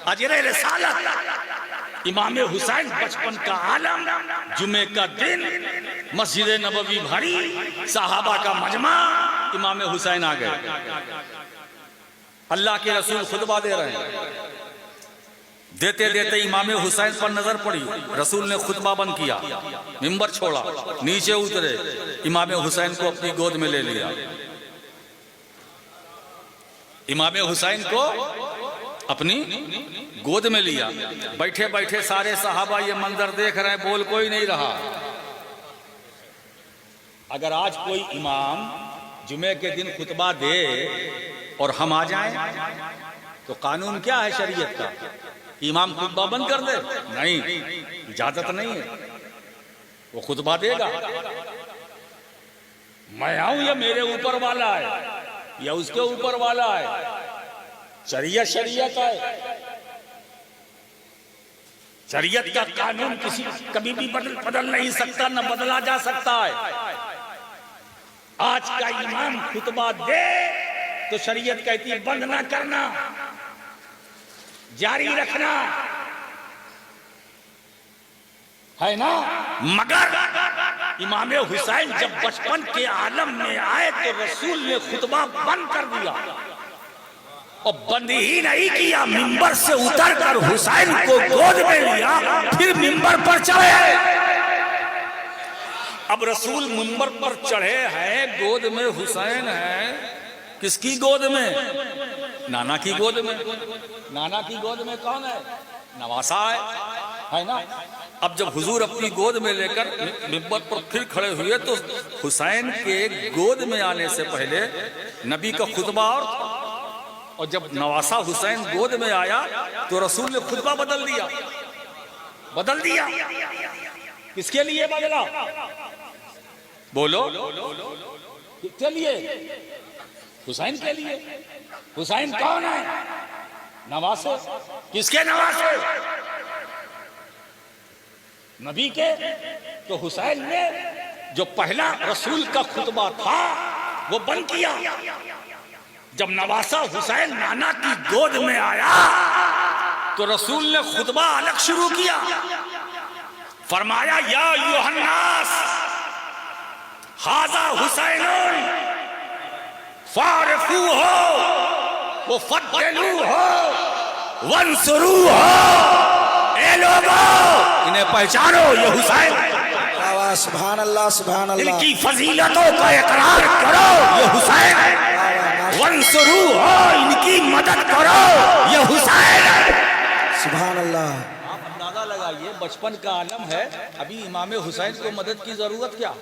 अजरे रिसालत इमाम हुसैन बचपन का आलम, जुमे का दिन, मस्जिद नबवी भरी, सहाबा का मजमा, इमाम हुसैन आ गए। अल्लाह के रसूल खुतबा दे रहे हैं, देते देते इमाम हुसैन पर नजर पड़ी, रसूल ने खुतबा बंद किया, मिंबर छोड़ा, नीचे उतरे, इमाम हुसैन को अपनी गोद में ले लिया। इमाम हुसैन को अपनी गोद में लिया। बैठे बैठे सारे सहाबा ये मंजर देख रहे हैं, बोल कोई नहीं रहा। अगर आज कोई इमाम जुमे के दिन खुतबा दे और हम आ जाएं तो कानून क्या है शरीयत का? इमाम खुतबा बंद कर दे? नहीं, इजाजत नहीं है। वो खुतबा देगा, मैं आऊं या मेरे ऊपर वाला है या उसके ऊपर वाला है, शरीयत शरीयत है। शरीयत का कानून किसी कभी भी बदल नहीं सकता, न बदला जा सकता है। आज का इमाम खुतबा दे तो शरीयत कहती है बंद ना करना, जारी रखना है ना। मगर इमाम हुसैन जब बचपन के आलम में आए तो रसूल ने खुतबा बंद कर दिया, और बंद ही नहीं किया, मिंबर से उतरकर हुसैन को गोद में लिया, फिर मिंबर पर चढ़े। अब रसूल मिंबर पर चढ़े हैं, गोद में हुसैन है। किसकी गोद में? नाना की गोद में। नाना की गोद में कौन है? नवासा है ना। अब जब हुजूर अपनी गोद में लेकर मिंबर पर फिर खड़े हुए तो हुसैन के गोद में आने से पहले नबी का खुतबा और जब नवासा हुसैन गोद में आया तो रसूल ने खुतबा बदल दिया। किसके लिए बदला? बोलो, किसके लिए? हुसैन के लिए। हुसैन कौन है? नवासे। किसके नवासे? नबी के। तो हुसैन ने जो पहला रसूल का खुतबा था वो बंद किया। जब नवासा हुसैन नाना की गोद में आया तो रसूल ने खुतबा अलग शुरू किया। फरमाया या यूहन्नास हाजा हुसैनुन फारफू हो वो फद्दलू हो वंसरू हो। ए लोगो, इन्हें पहचानो, ये हुसैन। सुभान अल्लाह, सुभान अल्लाह। इनकी फजीलतों का इकरार करो, ये हुसैन। वंसरू हो, इनकी मदद करो, ये हुसैन। सुभान अल्लाह। आप अंदाजा लगाइए, बचपन का आलम है, अभी इमाम हुसैन को मदद की जरूरत क्या?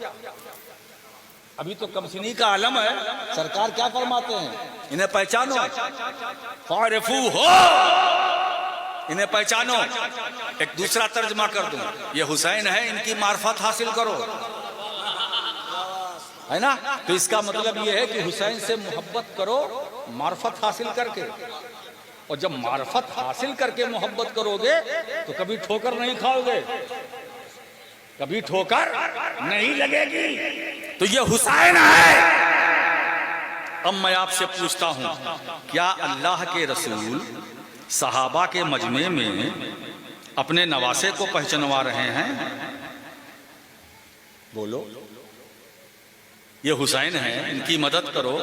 अभी तो कमसिनी का आलम है। सरकार क्या फरमाते हैं? इन्हें पहचानो, फारफू हो, इन्हें पहचानो। एक दूसरा तर्जमा कर दूं, ये हुसैन है, इनकी मार्फत हासिल करो, है ना। तो इसका मतलब ये है कि हुसैन से मोहब्बत करो मार्फत हासिल करके, और जब मार्फत हासिल करके मोहब्बत करोगे तो कभी ठोकर नहीं खाओगे, कभी ठोकर नहीं लगेगी। तो ये हुसैन है। अब मैं आपसे पूछता हूं, क्या अल्लाह के रसूल सहाबा के मजमे में अपने नवासे को पहचानवा रहे हैं? बोलो, ये हुसैन है, इनकी मदद करो,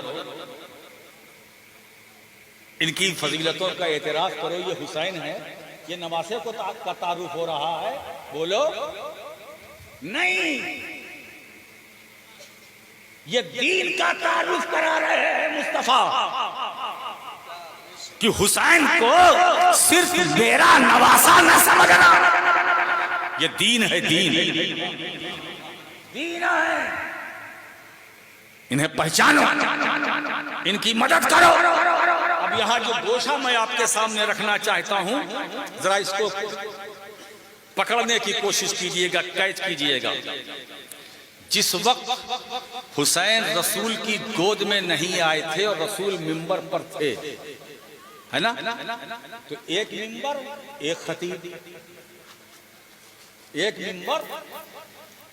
इनकी फजीलतों का एतराफ करो, ये हुसैन है। ये नवासे को का तारुफ हो रहा है। बोलो, नहीं, ये दीन का तारुफ करा रहे हैं मुस्तफा कि हुसैन को सिर्फ मेरा नवासा न समझना। ये दीन है, दीन है। इन्हें पहचानो, इनकी मदद करो। अब यहां जो गोशा मैं आपके सामने रखना चाहता हूं, जरा इसको पकड़ने की कोशिश कीजिएगा, कैद कीजिएगा। जिस वक्त हुसैन रसूल की गोद में नहीं आए थे और रसूल मिंबर पर थे, है ना, तो एक मिंबर एक खतीब, एक मिंबर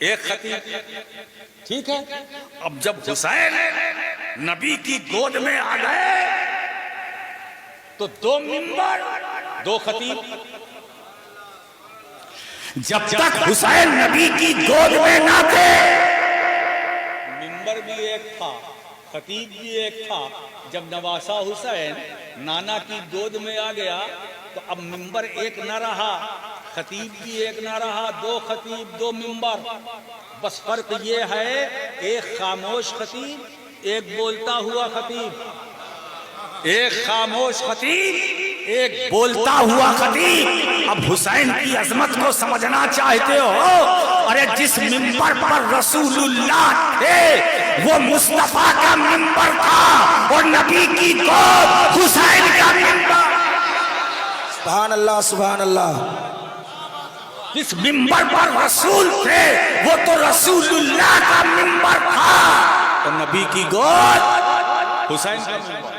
एक खतीब, ठीक है। अब जब हुसैन नबी की गोद में आ गए तो दो मिंबर दो खतीब। जब तक हुसैन नबी की गोद में ना थे, मिंबर भी एक था, खतीब भी एक था। जब नवासा हुसैन नाना की गोद में आ गया तो अब मिंबर एक न रहा, खतीब भी एक न रहा, दो खतीब दो मिंबर। बस फर्क ये है, एक खामोश खतीब, एक बोलता हुआ खतीब। एक खामोश खतीब, एक बोलता हुआ खतीब। अब हुसैन की अजमत को समझना चाहते हो? अरे जिस मिंबर पर रसूलुल्लाह थे वो मुस्तफा का मिंबर था और नबी की गोद हुसैन का मिंबर। सुभान अल्लाह सुभान अल्लाह। जिस मिंबर पर रसूल थे वो तो रसूलुल्लाह का मिंबर था और नबी की गोद हुसैन का मिंबर।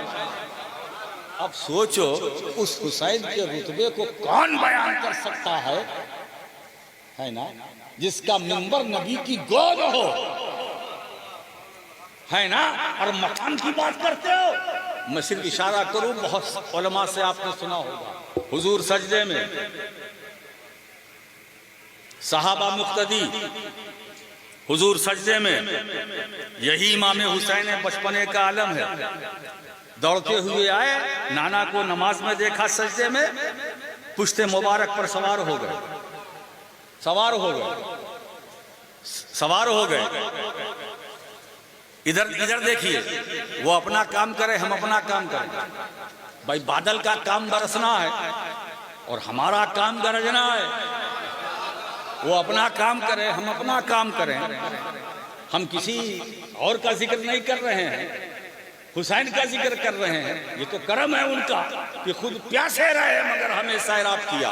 अब सोचो उस हुसैन के रुतबे को कौन बयान कर सकता है ना, जिसका मिंबर नबी की गोद हो, है ना। और मकाम की बात करते हो। मैं सिर्फ इशारा करूं, बहुत उलमा से आपने सुना होगा, हुजूर सजदे में, सहाबा मुक्तदी हुजूर सजदे में। यही इमाम हुसैन बचपने का आलम है। दौड़ते हुए आए, नाना को नमाज में देखा सजदे में, पुश्ते मुबारक पर सवार हो गए, सवार हो गए, सवार हो गए। इधर इधर देखिए, वो अपना काम करे, हम अपना काम करें। भाई बादल का काम बरसना है और हमारा काम गरजना है। वो अपना काम करे, हम अपना काम करें। हम किसी और का जिक्र नहीं कर रहे हैं, हुसैन का जिक्र कर रहे हैं। ये तो करम है उनका कि खुद प्यासे रहे मगर हमें सैराब किया।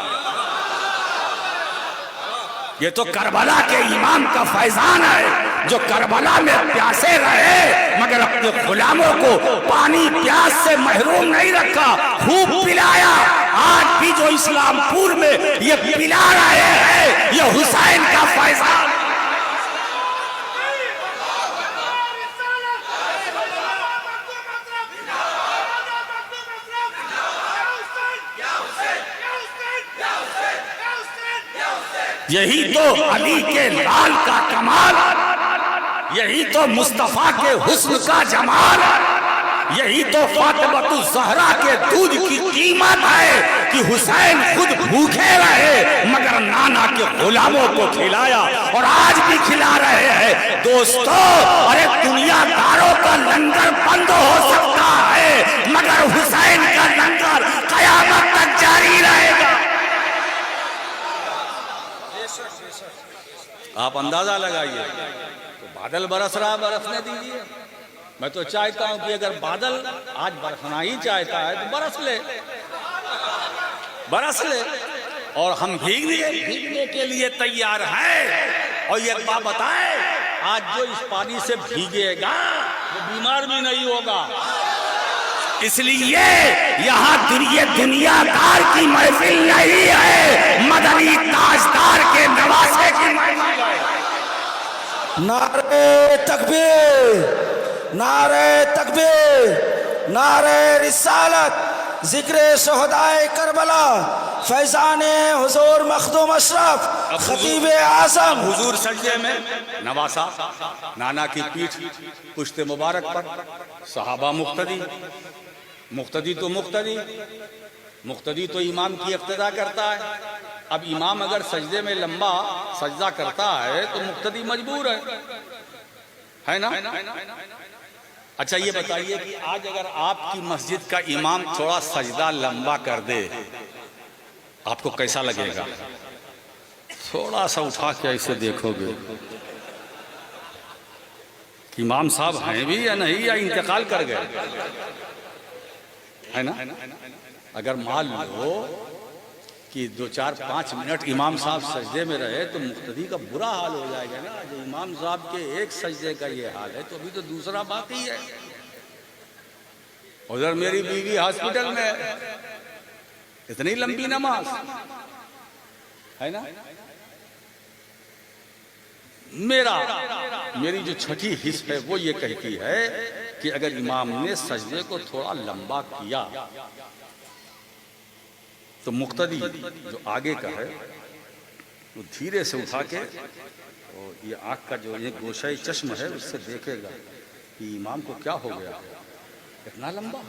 ये तो करबला के इमाम का फैजान है, जो करबला में प्यासे रहे मगर अपने गुलामों को पानी प्यास से महरूम नहीं रखा, खूब पिलाया। आज भी जो इस्लामपुर में ये पिला रहे हैं, ये हुसैन का फैजान। यही तो अली के लाल का कमाल, यही तो मुस्तफा के हुस्न का जमाल, यही तो फातिमा ज़हरा के दूध की कीमत है कि हुसैन खुद भूखे रहे मगर नाना के गुलामों को खिलाया और आज भी खिला रहे हैं। दोस्तों, अरे दुनियादारों का लंगर बंद हो सकता है मगर हुसैन का लंगर कयामत तक जारी रहेगा। आप अंदाजा लगाइए, तो बादल बरस रहा, बरसने दीजिए। मैं तो चाहता हूं कि अगर बादल आज बरसना ही चाहता है तो बरस ले, बरस ले। और हम भीगने के लिए तैयार हैं। और ये बात बताए, आज जो इस पानी से भीगेगा वो बीमार भी नहीं होगा। इसलिए यहाँ दुनियादार की महफिल नहीं है, मदनी ताजदार के नवासे की महफिल है। नारे तकबीर, नारे तकबीर, नारे रिसालत, जिक्र शहदाए करबला, फैजाने हुजूर मखदूम अशरफ, खतीब आज़म। हुजूर सजदे में, नवासा नाना की पीठ पुश्ते मुबारक पर, सहाबा मुक्तदी, मुक्तदी तो मुक्तदी तो इमाम की इक्तदा करता है। अब इमाम अगर सजदे में लंबा सजदा करता है तो मुक्तदी मजबूर है ना। अच्छा ये बताइए कि आज अगर आपकी मस्जिद का इमाम थोड़ा सजदा लंबा कर दे, आपको कैसा लगेगा? थोड़ा सा उठा के ऐसे देखोगे कि इमाम साहब हैं भी या नहीं, या इंतकाल कर गए, है ना। अगर मान लो कि 2-4-5 मिनट इमाम साहब सजदे में रहे तो मुक्तदी का बुरा हाल हो जाएगा ना। जो इमाम साहब के एक सजदे का ये हाल है तो अभी तो दूसरा बाकी है। उधर मेरी बीवी हॉस्पिटल में, इतनी लंबी नमाज है ना। मेरी जो छठी हिस्स है वो ये कहती है कि अगर इमाम ने सजदे को थोड़ा लंबा किया तो मुक्तदी जो आगे का है वो धीरे से उठा के और ये आँख का जो ये गोशाई चश्म है उससे देखेगा कि इमाम को क्या हो गया, इतना लंबा।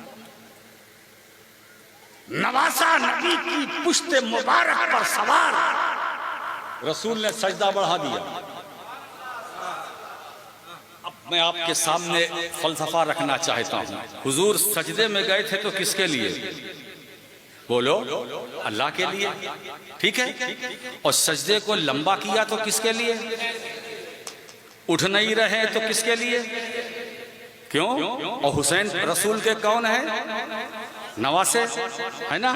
नवासा नबी की पुश्ते मुबारक पर सवार, रसूल ने सजदा बढ़ा दिया। अब मैं आपके सामने फलसफा रखना चाहता हूँ। हुजूर सजदे में गए थे तो किसके लिए? बोलो, अल्लाह के लिए, ठीक है। और सजदे को लंबा किया तो किसके लिए? उठ नहीं रहे तो किसके लिए? क्यों? और हुसैन रसूल के कौन है? नवासे, है ना?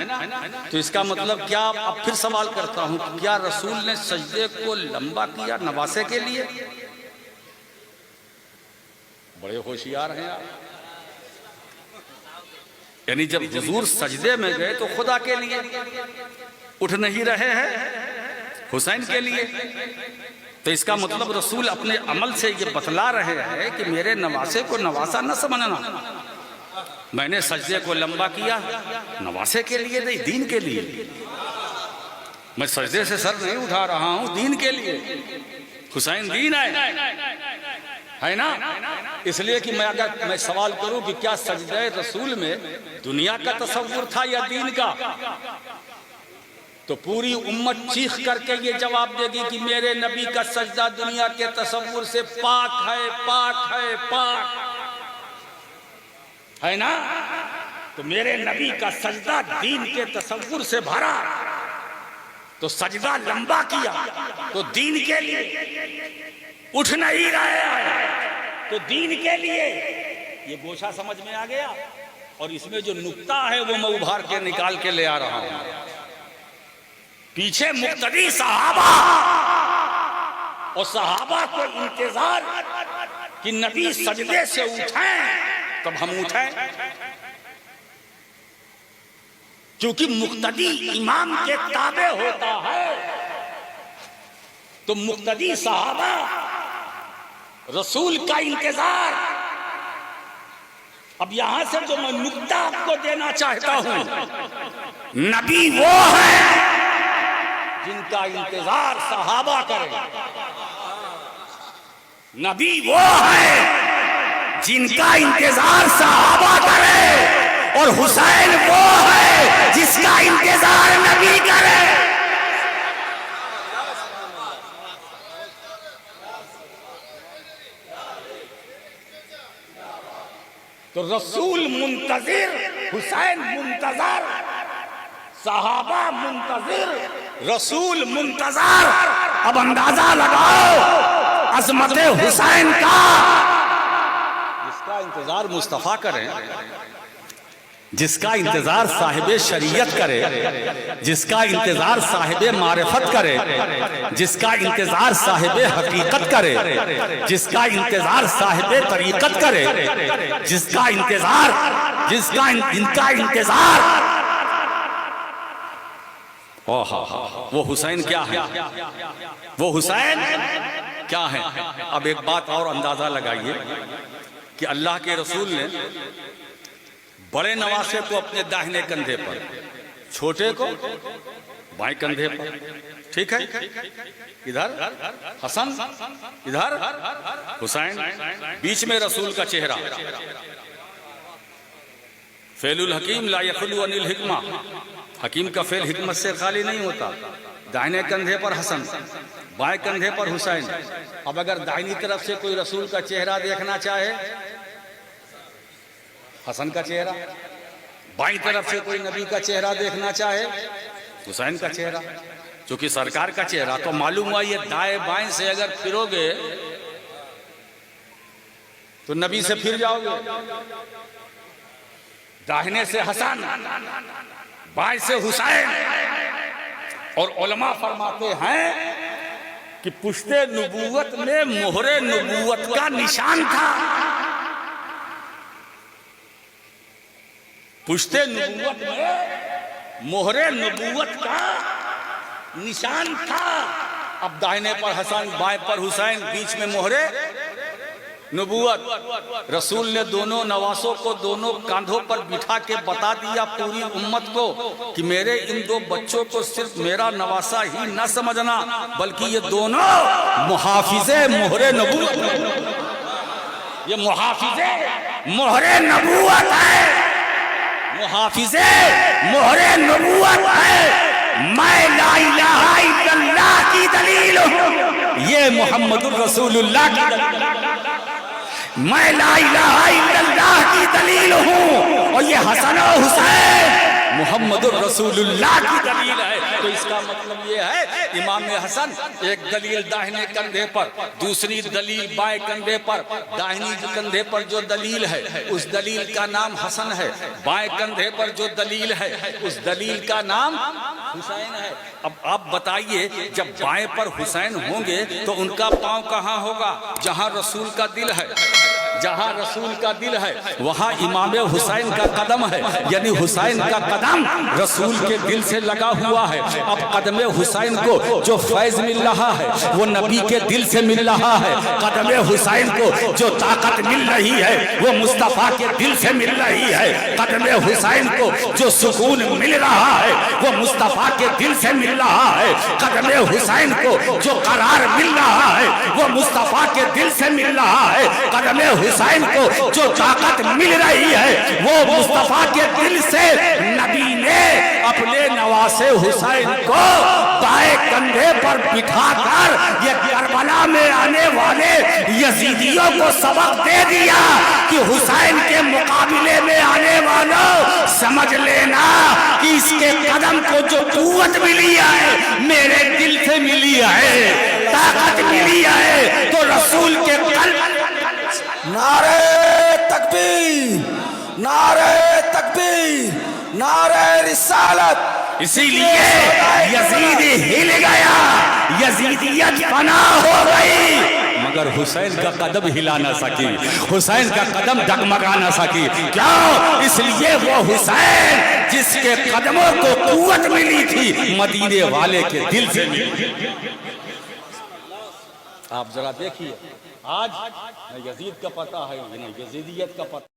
तो इसका मतलब क्या? अब फिर सवाल करता हूं, क्या रसूल ने सजदे को लंबा किया नवासे के लिए? बड़े होशियार हैं आप। यानी जब हुजूर सजदे में गए तो खुदा के लिए, उठ नहीं रहे हैं हुसैन के लिए। तो इसका मतलब रसूल अपने अमल से ये बतला रहे हैं कि मेरे नवासे को नवासा न समझना, मैंने सजदे को लंबा किया नवासे के लिए नहीं, दीन के लिए। मैं सजदे से सर नहीं उठा रहा हूं, दीन के लिए। हुसैन दीन है ना? इसलिए कि मैं सवाल करूं कि क्या सजदे रसूल में दुनिया का तसव्वुर था या दीन का, तो पूरी उम्मत चीख करके ये जवाब देगी कि मेरे नबी का सजदा दुनिया के तसव्वुर से पाक है, पाक है, पाक है ना? तो मेरे नबी का सजदा दीन के तसव्वुर से भरा, तो सजदा लंबा किया तो दीन के लिए, उठ नहीं रहे हैं तो दीन के लिए। ये गोशा समझ में आ गया? और इसमें जो नुक्ता है वो मैं उभार के निकाल के ले आ रहा हूं। पीछे मुक्तदी सहाबा, और सहाबा को इंतजार कि नबी सजदे से उठें तब हम उठें, क्योंकि मुक्तदी इमाम के ताबे होता है। तो मुक्तदी सहाबा रसूल का इंतजार। अब यहां से जो मैं नुक्ता आपको देना चाहता हूं, नबी वो है जिनका इंतजार सहाबा करें। नबी वो है जिनका इंतजार सहाबा करे, और हुसैन वो है जिसका इंतजार नबी करे। तो रसूल मुंतजिर, हुसैन मुंतजर, सहाबा मुंतजिर, रसूल मुंतजर। अब अंदाजा लगाओ अजमत हुसैन का। जिसका इंतजार मुस्तफा करें, जिसका इंतजार साहिबे शरीयत करे, जिसका इंतजार साहिबे मारिफत करे, जिसका इंतजार साहिबे हकीकत करे, जिसका इंतजार साहिबे तरीकत करे, जिसका इनका इंतजार, वो हुसैन क्या है? वो हुसैन क्या है? अब एक बात और अंदाजा लगाइए कि अल्लाह के रसूल ने बड़े नवासे को अपने दाहिने कंधे पर, छोटे को बाएं कंधे पर, ठीक है? इधर हसन, इधर हुसैन, बीच में रसूल का चेहरा। फेलुल हकीम ला यखलु अनिल हिकमा, हकीम का फेल हिकमत से खाली नहीं होता। दाहिने कंधे पर हसन, बाएं कंधे पर हुसैन। अब अगर दाहिनी तरफ से कोई रसूल का चेहरा देखना चाहे, हसन का चेहरा, बाईं तरफ से कोई नबी का चेहरा देखना चाहे, हुसैन का चेहरा। क्योंकि सरकार का चेहरा तो मालूम हुआ, ये दाएं बाएं से अगर फिरोगे तो नबी से फिर जाओगे। दाहिने से हसन, बाएं से हुसैन। और उलमा फरमाते हैं कि पुश्ते नबूवत में मोहरे नबूवत का निशान था। पुश्ते नबूवत में मोहरे नबूवत का निशान था। अब दाहिने पर हसन, बाएं पर हुसैन, बीच में मोहरे नबूवत। रसूल ने दोनों नवासों को दोनों कांधों पर बिठा के बता दिया पूरी उम्मत को कि मेरे इन दो बच्चों को सिर्फ मेरा नवासा ही न समझना, बल्कि ये दोनों मुहाफिजे मोहरे नबूवत, ये मुहाफिजे मोहरे नबूवत है, मुहाफिजे मोहरे नबूवत है। मैं ला इलाहा इल्लल्लाह की दलील हूँ, ये मोहम्मदुर रसूलुल्लाह की दलील, मैं ला इलाहा इल्लल्लाह की दलील हूँ, और ये हसन और हुसैन मोहम्मदुर रसूलुल्लाह की दलील है। तो इसका मतलब ये है इमाम हसन एक दलील दाहिने कंधे पर, दूसरी दलील बाएं कंधे पर, दाहिनी कंधे पर जो दलील है उस दलील का नाम हसन है, बाएं कंधे पर जो दलील है उस दलील का नाम हुसैन है। अब आप बताइए, जब बाएं पर हुसैन होंगे तो उनका पांव कहाँ होगा? जहां रसूल का दिल है, जहां रसूल का दिल है वहां इमाम हुसैन का कदम है, यानी हुसैन का कदम रसूल के दिल से लगा हुआ है। अब कदम हुसैन को जो फैज मिल रहा है वो नबी के दिल से मिल रहा है, कदम हुसैन को जो ताकत मिल रही है वो मुस्तफा के दिल से मिल रही है, कदम हुसैन को जो सुकून मिल रहा है वो मुस्तफा के दिल से मिल रहा है, कदम हुसैन को जो करार मिल रहा है वो मुस्तफा के दिल से मिल रहा है, कदम हुसैन को जो ताकत मिल रही है वो मुस्तफा के दिल से। नबी ने अपने नवासे हुसैन को बाएं कंधे पर बिठाकर ये करबला में आने वाले यजीदियों को सबक दे दिया कि हुसैन के मुकाबले में आने वालों समझ लेना कि इसके कदम को जो कुव्वत मिली है मेरे दिल से मिली है, ताकत मिली है तो रसूल के कल्ब। नारे तकबीर, नारे तकबीर, नारे रिसालत। इसीलिए यजीद हिल गया, यजीदियत फना हो गई, मगर हुसैन का कदम हिला ना सकी, हुसैन का कदम डगमगा ना सकी। क्यों? इसलिए वो हुसैन जिसके कदमों को कुव्वत मिली थी मदीने वाले के दिल से मिली। आप जरा देखिए, आज न यजीद का पता है न यजीदियत का पता।